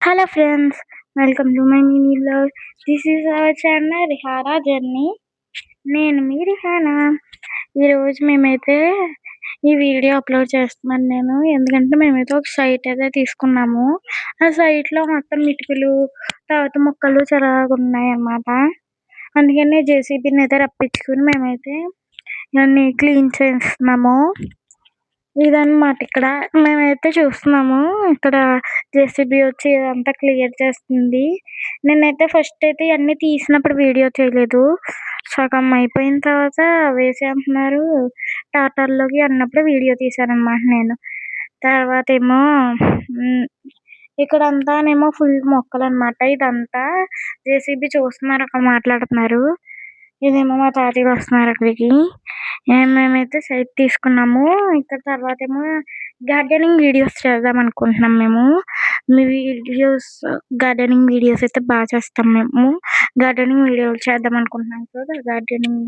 Hello friends, welcome to my mini vlog. This is our channel Rihara Journey. నేను మీ రిహానా. ఈరోజు మేమైతే ఈ video upload చేస్తున్నాను నేను. ఎందుకంటే మేమైతే ఒక సైట్ అయితే తీసుకున్నాము. ఆ సైట్‌లో మొత్తం ఇటుకలు, తర్వాత మొక్కలు ఉన్నాయన్నమాట. అందుకని జేసీబీని అయితే రప్పించుకొని మేమైతే ఇవన్నీ క్లీన్ చేస్తున్నాము. ఇదన్నమాట ఇక్కడ. మేమైతే చూస్తున్నాము. ఇక్కడ జేసీబీ వచ్చి ఇదంతా క్లియర్ చేస్తుంది. నేనైతే ఫస్ట్ అయితే ఇయన్నీ తీసినప్పుడు వీడియో తీయలేదు. సగం అయిపోయిన తర్వాత వేసేంటున్నారు ట్రాక్టర్‌లోకి అన్నప్పుడు వీడియో తీశానన్నమాట నేను. తర్వాతేమో హ్మ్. ఇక్కడంతానేమో ఫుల్ మొక్కలన్నమాట. ఇదంతా జేసీబీ చూస్తున్నారు, అక్కడ మాట్లాడుతున్నారు. ఇదేమో మా తాతయ్య వస్తున్నారు అక్కడికి. మేమైతే సైట్ తీసుకున్నాము. ఇక్కడ తర్వాతేమో గార్డెనింగ్ వీడియోస్ చేద్దామనుకుంటున్నాం మేము. మీ వీడియోస్ గార్డెనింగ్ వీడియోస్ అయితే చేస్తాం మేము. గార్డెనింగ్ వీడియోలు చేద్దామనుకుంటున్నాం కదా! గార్డెనింగ్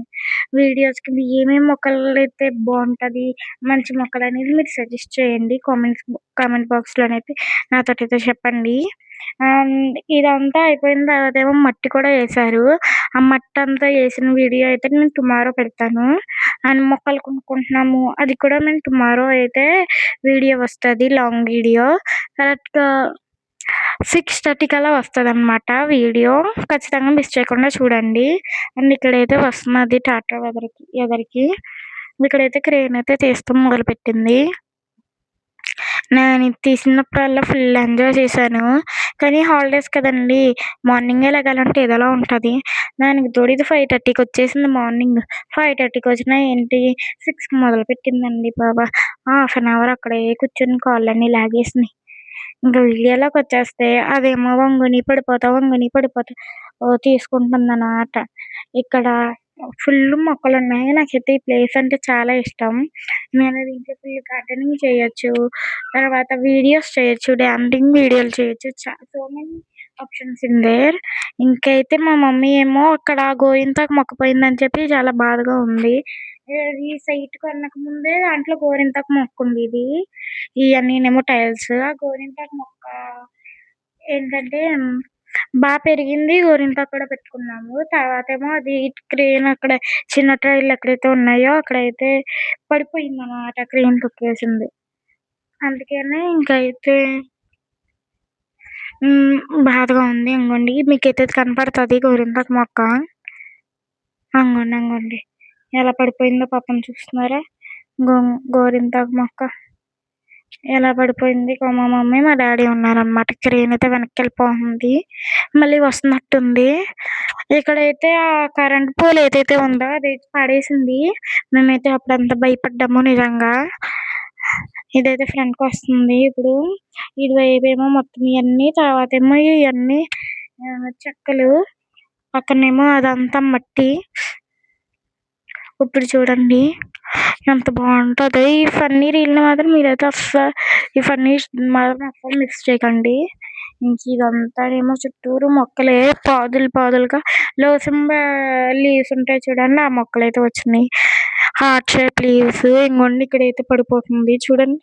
వీడియోస్‌కి ఏమేమి మొక్కలైతే బావుంటది, మంచి మొక్కలనేది మీరు సజెస్ట్ చేయండి. కామెంట్ బాక్స్‌లోనైతే నాతోటైతే చెప్పండి. ఇదంతా అయిపోయిన తర్వాతేమో మట్టి కూడా ఏశారు. ఆ మట్టంతా ఏసిన వీడియో అయితే నేను టుమారో పెడతాను. అండ్ మొక్కలు కొనుక్కుంటున్నాము. అది కూడా మేము టుమారో అయితే వీడియో వస్తది. Long video. కరెక్ట్‌గా 6:30 కల్లా వస్తదనమాట వీడియో. ఖచ్చితంగా మిస్ చేయకుండా చూడండి. అండ్ ఇక్కడైతే వస్తున్నది ట్రాక్టర్ ఎదరికి. ఇక్కడైతే క్రేన్ అయితే తీస్తూ మొదలుపెట్టింది. నేను ఇది తీసినప్పుడల్లా ఫుల్ ఎంజాయ్ చేశాను. కానీ హాలిడేస్ కదండీ! మార్నింగే లెగాలంటే ఏదోలా ఉంటది. దానికి తోడు ఇది 5:30కి వచ్చేసింది మార్నింగ్. 5:30కి వచ్చినా ఏంటి 6కి మొదలుపెట్టిందండి బాబా! హాఫ్ అన్ అవర్ అక్కడే కూర్చొని కాళ్ళన్నీ లాగేసినాయి. ఇంక వీడియోలోకొచ్చేస్తే అదేమో వంగుని పడిపోతా తీసుకుంటుందనమాట. ఇక్కడ ఫుల్లు మొక్కలున్నాయి. నాకైతే ఈ ప్లేస్ అంటే చాలా ఇష్టం. నేను దీంట్లో ఫుల్ గార్డెనింగ్ చేయొచ్చు. తర్వాత వీడియోస్ చేయొచ్చు. డాన్సింగ్ వీడియోలు చేయొచ్చు. So many options in there. ఇంకైతే మా మమ్మీ ఏమో అక్కడ గోరింటాకు మొక్క పోయిందని చెప్పి చాలా బాధగా ఉంది. ఈ సైట్ కొనక ముందే దాంట్లో గోరింటాకు మొక్కుండేది. ఇయన్నీనేమో టైల్స్. ఆ గోరింటాకు మొక్క ఏంటంటే పెరిగింది. గోరింటాకు కూడా పెట్టుకున్నాము. తర్వాతేమో అది క్రేన్ అక్కడ చిన్న టైర్లు ఎక్కడైతే ఉన్నాయో అక్కడైతే పడిపోయిందనమాట. క్రేన్ తొక్కేసింది. అందుకనే ఇంకైతే బాధగా ఉంది. ఇంగోండి మీకైతే కనపడతది గోరింటాకు మొక్క. అంగోండి. ఎలా పడిపోయిందో పాపం చూస్తున్నారా? గో గోరింటాకు మొక్క ఎలా పడిపోయింది. మా మమ్మీ, మా డాడీ ఉన్నారనమాట. క్రేన్ అయితే వెనక్కెళ్ళిపోతుంది. మళ్ళీ వస్తున్నట్టుంది. ఇక్కడైతే ఆ కరెంట్ పోల్ ఏదైతే ఉందో అదైతే పడేసింది. మేమైతే అప్పుడంత భయపడ్డాము నిజంగా. ఇదైతే ఫ్రంట్‌కొస్తుంది ఇప్పుడు. ఇటువైపేమో మొత్తం ఇయన్నీ, తర్వాతేమో ఇయన్నీ చెక్కలు, పక్కనేమో అదంతా మట్టి. ఇప్పుడు చూడండి ఎంత బావుంటదో. ఈ ఫన్నీ రీల్‌ని మాత్రం మీరైతే ఈ ఫన్నీ మాత్రం అస్సలు మిస్ చేయకండి. ఇదంతానేమో చుట్టూరు మొక్కలే పాదులుగా లోసింబ లీవ్స్ ఉంటాయి చూడండి. ఆ మొక్కలైతే వచ్చినాయి. Heart shape leaves. ఇంగోండి ఇక్కడైతే పడిపోతుంది చూడండి.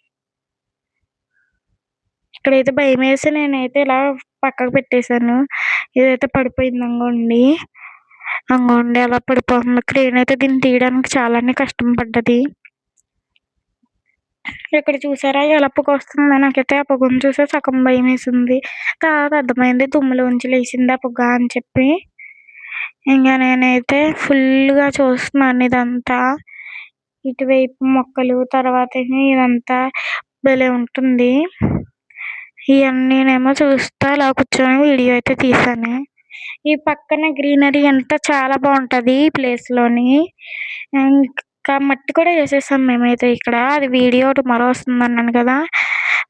ఇక్కడైతే భయమేసి నేనైతే ఇలా పక్కకు పెట్టేశాను. ఇదైతే పడిపోయింది అంగోండి అలా పడిపోతుంది. క్రేన్ అయితే దీన్ని తీయడానికి చాలానే కష్టం పడ్డది. ఇక్కడ చూసారా ఎలా పొగొస్తుందో? నాకైతే ఆ పొగను చూసే సగం భయమేసింది. తర్వాత అర్థమైంది దుమ్ములోంచి లేచింది ఆ పొగ అని చెప్పి. ఇంక నేనైతే ఫుల్‌గా చూస్తున్నాను ఇదంతా. ఇటువైపు మొక్కలు, తర్వాతేమో ఇదంతా భలే ఉంటుంది. ఇయన్నీనేమో చూస్తా అలా కూర్చొని వీడియో అయితే తీశాను. ఈ పక్కన గ్రీనరీ అంతా చాలా బావుంటది ఈ ప్లేస్‌లోని. ఇంకా మట్టి కూడా ఏసేసాం మేమైతే ఇక్కడ. అది వీడియో టుమారో వస్తుందన్నాను కదా!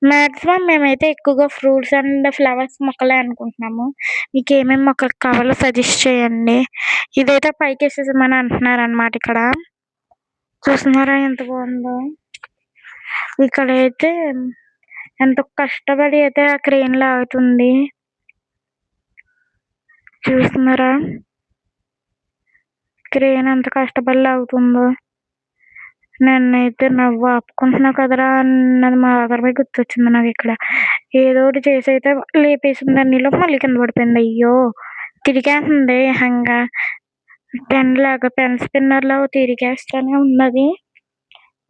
మాక్సిమం మేమైతే ఎక్కువగా ఫ్రూట్స్ అండ్ ఫ్లవర్స్ మొక్కలే అనుకుంటున్నాము. మీకేమేమి మొక్కలు కావాలో సజెస్ట్ చేయండి. ఇదైతే పైకేసేసామని అంటున్నారనమాట ఇక్కడ. చూస్తున్నారా ఎంత బావుందో? ఇక్కడైతే ఎంతో కష్టపడి అయితే ఆ క్రేన్ లాగుతుంది. చూస్తున్నారా? క్రేన్ ఎంత కష్టపడి లాగుతుందో. నన్నైతే నవ్వు ఆపుకుంటున్నావు కదరా అన్నది మా ఆఖరిపై గుర్తొచ్చింది నాకు ఇక్కడ. ఏదో ఒకటి చేసి అయితే లేపేసింది ఈలోపు మళ్ళీ కింద పడిపోయింది. అయ్యో! తిరిగేస్తుంది ఏకంగా. పెన్ స్పిన్నర్‌లా తిరిగేస్తానే ఉన్నది.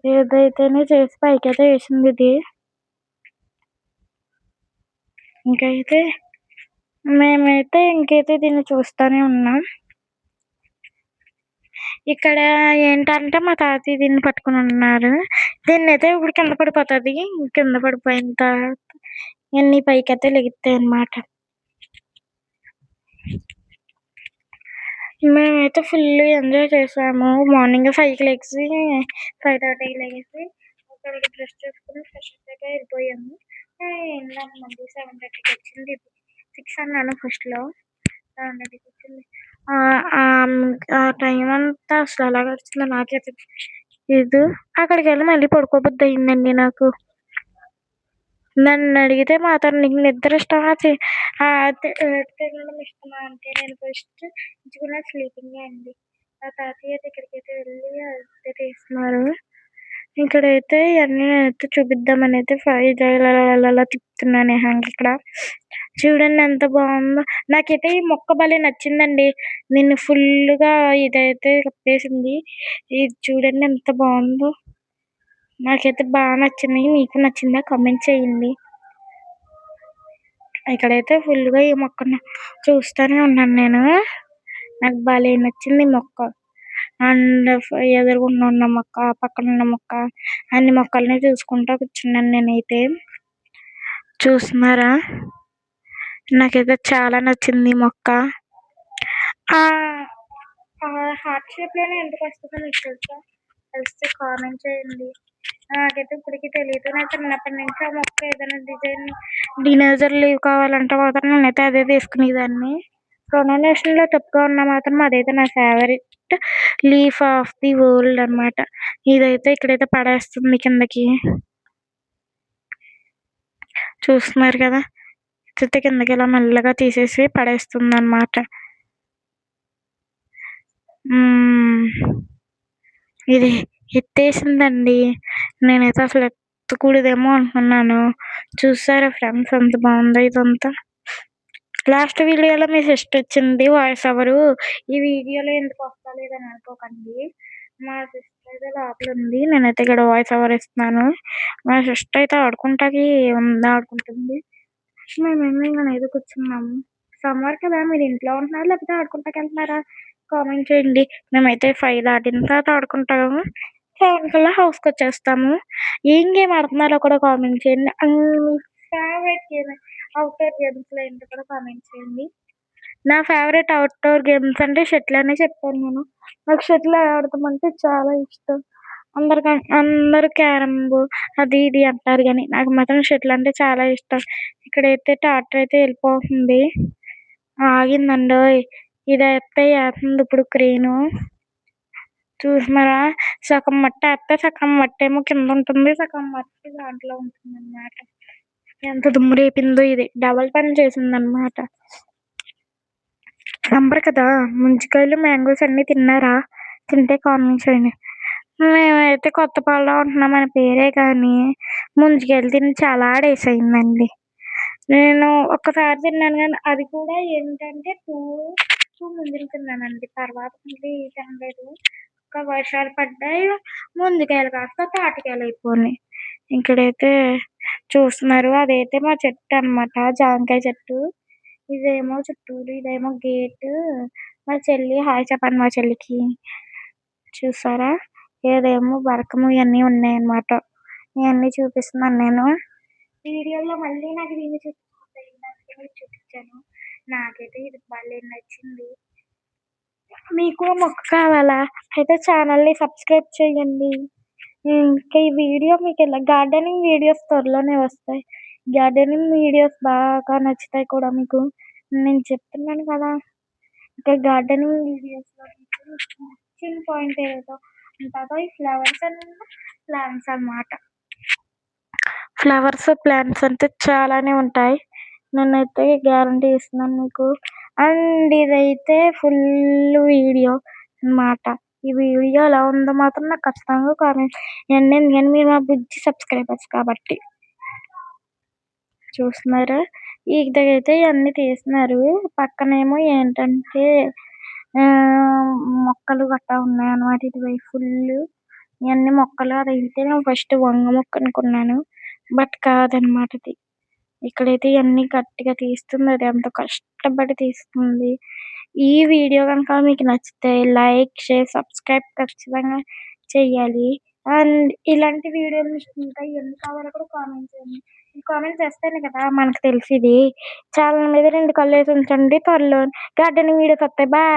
ఏదైతేనే చేసి పైకైతే వేసింది ఇది. ఇంకైతే దీన్ని చూస్తానే ఉన్నాం. ఇక్కడ ఏంటంటే మా తాతయ్య దీన్ని పట్టుకొని ఉన్నారు. దీన్నైతే ఇప్పుడు కింద పడిపోతది. కింద పడిపోయిన తర్వాత ఇయన్నీ పైకైతే లెగుస్తాయన్నమాట. మేమైతే ఫుల్ ఎంజాయ్ చేసాము. మార్నింగ్ 5కి లెగిసి 5:30కి లెగిసి ఒకరికి డ్రెస్ చేసుకొని ఫ్రెష్ అప్ అయితే వెళ్ళిపోయాము. ఇందాక మళ్ళీ 7:30కి వచ్చింది. 6 అన్నాను ఫస్ట్‌లో. 7:30కి వచ్చింది. ఆ టైం అంతా అసలు ఎలా గడిచిందో నాకే తెలీదు. అక్కడికెళ్ళి మళ్ళీ పడుకోబుద్ధి అయిందండి నాకు. నన్నడిగితే మాత్రం నీకు నిద్ర ఇష్టమా? తినడం ఇష్టమా అంటే నేను ఫస్ట్ ఎంచుకున్నది స్లీపింగే అండి. మా తాతయ్య దగ్గరికైతే వెళ్ళి అదే తీస్తున్నారు. ఇక్కడైతే ఇయన్నీ నేనైతే చూపిద్దామనైతే ఇలా తిప్పుతున్నాను ఏకంగా ఇక్కడ. చూడండి ఎంత బాగుందో. నాకైతే ఈ మొక్క భలే నచ్చిందండి. దీన్ని ఫుల్‌గా ఇదైతే కప్పేసింది. ఇది చూడండి ఎంత బాగుందో. నాకైతే నచ్చింది. మీకు నచ్చిందా? కామెంట్ చేయండి. ఇక్కడైతే ఫుల్‌గా ఈ మొక్కని చూస్తూనే ఉన్నాను నేను. నాకు భలే నచ్చింది ఈ మొక్క. అండ్ ఎదురుగుండా ఉన్న మొక్క, పక్కనున్న మొక్క అన్ని మొక్కల్ని చూసుకుంటా కూర్చున్నాను నేనైతే. చూస్తున్నారా? నాకైతే చాలా నచ్చింది ఈ మొక్క. హార్ట్ షేప్‌లోనే ఎందుకొస్తుందో మీకు తెలుసా? తెలిస్తే కామెంట్ చేయండి. నాకైతే ఇప్పటికి తెలీదు. నేను చిన్నప్పటి నుంచి ఆ మొక్క ఏదైనా డినైజర్ లీవ్ కావాలంటే మాత్రం నేనైతే అదే తీసుకునేదాన్ని. ప్రొనౌన్సియేషన్‌లో తప్పుగా ఉన్నా మాత్రం అదైతే నా favourite leaf of the world అన్నమాట. ఇదైతే ఇక్కడైతే పడేస్తుంది కిందకి. చూస్తున్నారు కదా! ఇదైతే కిందకి ఇలా మెల్లగా తీసేసి పడేస్తుందన్నమాట. ఇది ఎత్తేసిందండి. నేనైతే అసలు ఎత్తకూడదేమో అనుకున్నాను. చూసారా ఫ్రెండ్స్ ఎంత బాగుందో ఇదంతా. లాస్ట్ వీడియోలో మీ సిస్టర్ ఇచ్చింది వాయిస్ ఓవరు. ఈ వీడియోలో ఎందుకు వస్తలేదని అనుకోకండి. మా సిస్టర్ అయితే లోపల ఉంది. నేనైతే ఇక్కడ వాయిస్ ఓవర్ ఇస్తున్నాను. మా సిస్టర్ అయితే ఆడుకుంటుంది. మేమేమో ఇంక కూర్చున్నాము. సమ్మర్ కదా మీరు ఇంట్లో ఉంటున్నారా లేకపోతే ఆడుకుంటాకెళ్తున్నారా? కామెంట్ చేయండి. మేమైతే 5 దాటిన తర్వాత ఆడుకుంటాము. 7 కల్లా హౌస్‌కొచ్చేస్తాము. ఏం గేమ్ ఆడుతున్నారో కూడా కామెంట్ చేయండి. మీ ఫేవరెట్ గేమ్ అవుట్‌డోర్ గేమ్స్‌లో ఏంటో కూడా కామెంట్ చేయండి. నా ఫేవరెట్ అవుట్‌డోర్ గేమ్స్ అంటే షటిల్ అనే చెప్పాను నేను. నాకు షటిల్ ఆడటం అంటే చాలా ఇష్టం. అందరూ క్యారమ్ అది ఇది అంటారు గానీ నాకు మాత్రం షటిల్ అంటే చాలా ఇష్టం. ఇక్కడైతే ట్రాక్టర్ అయితే వెళ్ళిపోతుంది. ఆగిందండోయ్! ఇదైతే ఏస్తుంది ఇప్పుడు క్రేను. చూస్తున్నారా? సగం మట్టేస్తే సగం మట్టేమో కిందుంటుంది. సగం మట్టి దాంట్లో ఉంటుందన్నమాట. ఎంత దుమ్ము రేపిందో ఇది. డబల్ పని చేసిందన్నమాట. సమ్మర్ కదా! ముంజికాయలు, మ్యాంగోస్ అన్నీ తిన్నారా? తింటే కామెంట్ చేయండి. మేమైతే కొత్తపాలలో ఉంటున్నాం అనే పేరే కానీ ముంజికాయలు తిని చాలా డేస్ అయిందండి. నేను ఒక్కసారి తిన్నాను గానీ అది కూడా ఏంటంటే 2 ముంజలు తిన్నానండి. తర్వాత మళ్ళీ తినలేదు. వర్షాలు పడ్డాయి. ముంజికాయలు కాస్త తాటికాయలయిపోయినాయి. ఇక్కడైతే చూస్తున్నారు అదైతే మా చెట్టు అన్నమాట. జాంకాయ చెట్టు. ఇదేమో చుట్టూరు ఇదేమో గేటు. మా చెల్లి హాయ్ చెప్పండి మా చెల్లికి. చూసారా? ఇదేమో బరకము ఇయన్నీ ఉన్నాయన్నమాట. ఇయన్నీ చూపిస్తున్నాను నేను. వీడియోలో మళ్ళీ నాకు దీన్ని చూపించాను. నాకైతే ఇది భలే నచ్చింది. మీకు మొక్క కావాలా? అయితే ఛానల్‌ని సబ్స్క్రైబ్ చేయండి. ఇంకా ఈ వీడియో మీకు గార్డెనింగ్ వీడియోస్ త్వరలోనే వస్తాయి. గార్డెనింగ్ వీడియోస్ బాగా నచ్చుతాయి కూడా మీకు. నేను చెప్తున్నాను కదా! ఇంకా గార్డెనింగ్ వీడియోస్‌లో మీకు నచ్చిన పాయింట్ ఏదో ఉంటుందో ఈ ఫ్లవర్స్ అండ్ ప్లాంట్స్ అన్నమాట. ఫ్లవర్స్, ప్లాంట్స్ అంటే చాలానే ఉంటాయి. నేనైతే గ్యారంటీ ఇస్తున్నాను మీకు. అండ్ ఇదైతే ఫుల్ వీడియో అన్నమాట. ఈ వీడియో ఎలా ఉందో మాత్రం నాకు ఖచ్చితంగా కామెంట్ చేయండి. ఎందుకంటే మీరు మా బుజ్జి సబ్స్క్రైబర్స్ కాబట్టి. చూస్తున్నారా? ఇదైతే ఇవన్నీ తీస్తున్నారు. పక్కనేమో ఏంటంటే మొక్కలు గట్టా ఉన్నాయన్నమాట. ఇటువైపు ఫుల్లు ఇవన్నీ మొక్కలు. అదైతే నేను ఫస్ట్ వంగ మొక్క అనుకున్నాను. బట్ కాదనమాట ఇది. ఇక్కడైతే ఇవన్నీ గట్టిగా తీస్తుంది. అది ఎంతో కష్టపడి తీస్తుంది. ఈ వీడియో కనుక మీకు నచ్చితే లైక్, షేర్, సబ్స్క్రైబ్ ఖచ్చితంగా చెయ్యాలి. అండ్ ఇలాంటి వీడియోలు మీకు ఇంకా ఎన్ని కావాలో కూడా కామెంట్ చేయండి. కామెంట్ చేస్తేనే కదా మనకు తెలిసేది. ఛానల్ మీద 2 కళ్ళేసి ఉంచండి. త్వరలో గార్డెనింగ్ వీడియోస్ వస్తాయి. బాయ్.